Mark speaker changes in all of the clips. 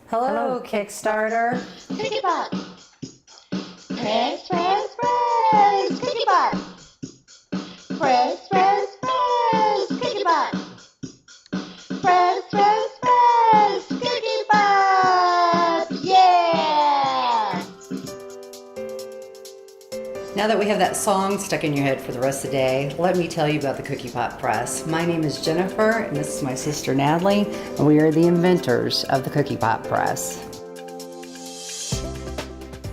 Speaker 1: Hello, Kickstarter.
Speaker 2: Cookie Pop. Press, press, press. Cookie Pop. Press, press, press. Cookie Pop. Press, press, press. Cookie Pop. Yeah!
Speaker 1: Now that we have that song stuck in your head for the rest of the day, let me tell you about the Cookie Pop Press. My name is Jennifer, and this is my sister Natalie, and we are the inventors of the Cookie Pop Press.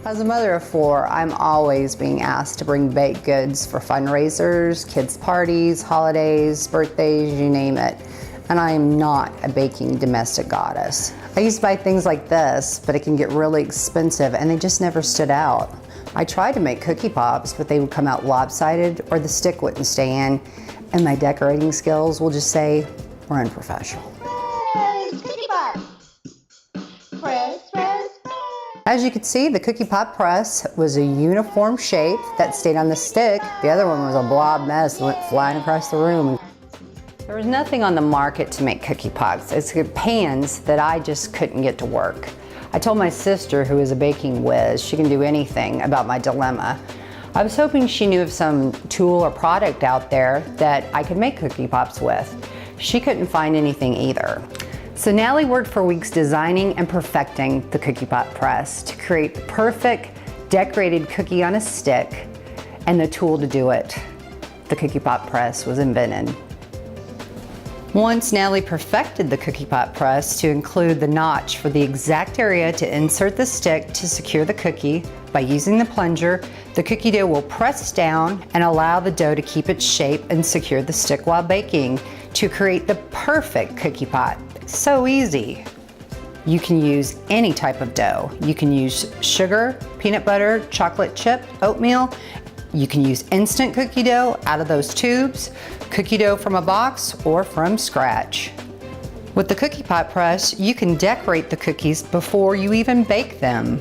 Speaker 1: As a mother of four, I'm always being asked to bring baked goods for fundraisers, kids' parties, holidays, birthdays, you name it. And I am not a baking domestic goddess. I used to buy things like this, but it can get really expensive and they just never stood out. I tried to make cookie pops, but they would come out lopsided or the stick wouldn't stay in, and my decorating skills, will just say, were unprofessional.
Speaker 2: Press, Cookie Pop. Press, press, press.
Speaker 1: As you can see, the Cookie Pop Press was a uniform shape that stayed on the stick. The other one was a blob mess that went flying across the room. There was nothing on the market to make cookie pops. It's pans that I just couldn't get to work. I told my sister, who is a baking whiz, she can do anything, about my dilemma. I was hoping she knew of some tool or product out there that I could make cookie pops with. She couldn't find anything either. So Natalie worked for weeks designing and perfecting the Cookie Pop Press to create the perfect decorated cookie on a stick and the tool to do it. The Cookie Pop Press was invented. Once Natalie perfected the Cookie Pop Press to include the notch for the exact area to insert the stick to secure the cookie, by using the plunger, the cookie dough will press down and allow the dough to keep its shape and secure the stick while baking to create the perfect cookie pop. So easy. You can use any type of dough. You can use sugar, peanut butter, chocolate chip, oatmeal. You can use instant cookie dough out of those tubes, cookie dough from a box, or from scratch. With the Cookie Pop Press, you can decorate the cookies before you even bake them.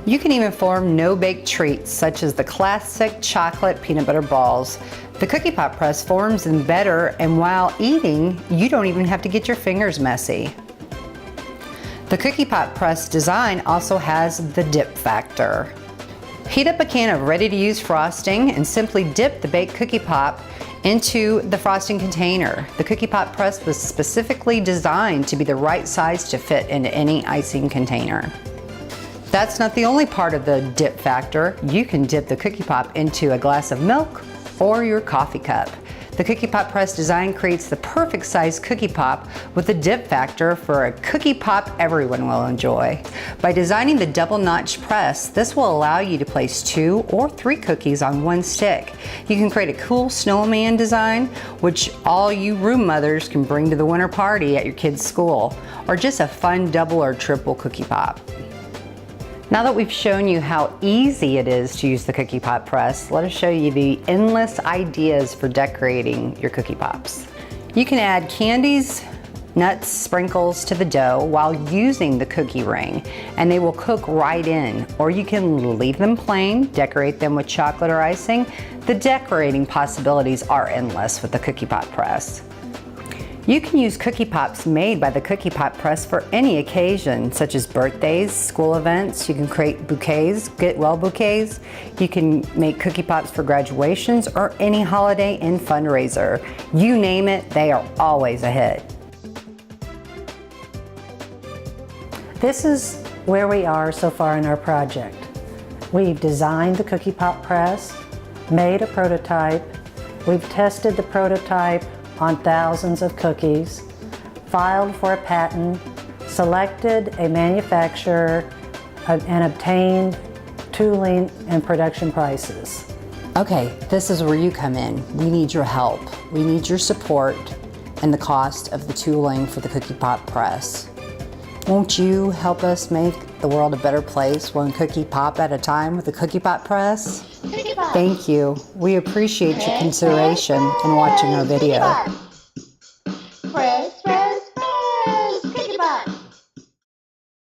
Speaker 1: You can even form no-bake treats such as the classic chocolate peanut butter balls. The Cookie Pop Press forms them better, and while eating, you don't even have to get your fingers messy. The Cookie Pop Press design also has the dip factor. Heat up a can of ready-to-use frosting and simply dip the baked cookie pop into the frosting container. The Cookie Pop Press was specifically designed to be the right size to fit into any icing container. That's not the only part of the dip factor. You can dip the cookie pop into a glass of milk or your coffee cup. The Cookie Pop Press design creates the perfect size cookie pop with a dip factor for a cookie pop everyone will enjoy. By designing the double notch press, this will allow you to place 2 or 3 cookies on one stick. You can create a cool snowman design, which all you room mothers can bring to the winter party at your kids' school, or just a fun double or triple cookie pop. Now that we've shown you how easy it is to use the Cookie Pop Press, let us show you the endless ideas for decorating your cookie pops. You can add candies, nuts, sprinkles to the dough while using the cookie ring, and they will cook right in. Or you can leave them plain, decorate them with chocolate or icing. The decorating possibilities are endless with the Cookie Pop Press. You can use cookie pops made by the Cookie Pop Press for any occasion, such as birthdays, school events. You can create bouquets, get well bouquets. You can make cookie pops for graduations or any holiday and fundraiser. You name it, they are always a hit.
Speaker 3: This is where we are so far in our project. We've designed the Cookie Pop Press, made a prototype, we've tested the prototype on thousands of cookies, filed for a patent, selected a manufacturer, and obtained tooling and production prices.
Speaker 1: Okay, this is where you come in. We need your help. We need your support and the cost of the tooling for the Cookie Pop Press. Won't you help us make the world a better place, one cookie pop at a time with the Cookie Pop Press?
Speaker 2: Cookie Pop.
Speaker 1: Thank you. We appreciate your consideration in watching our video.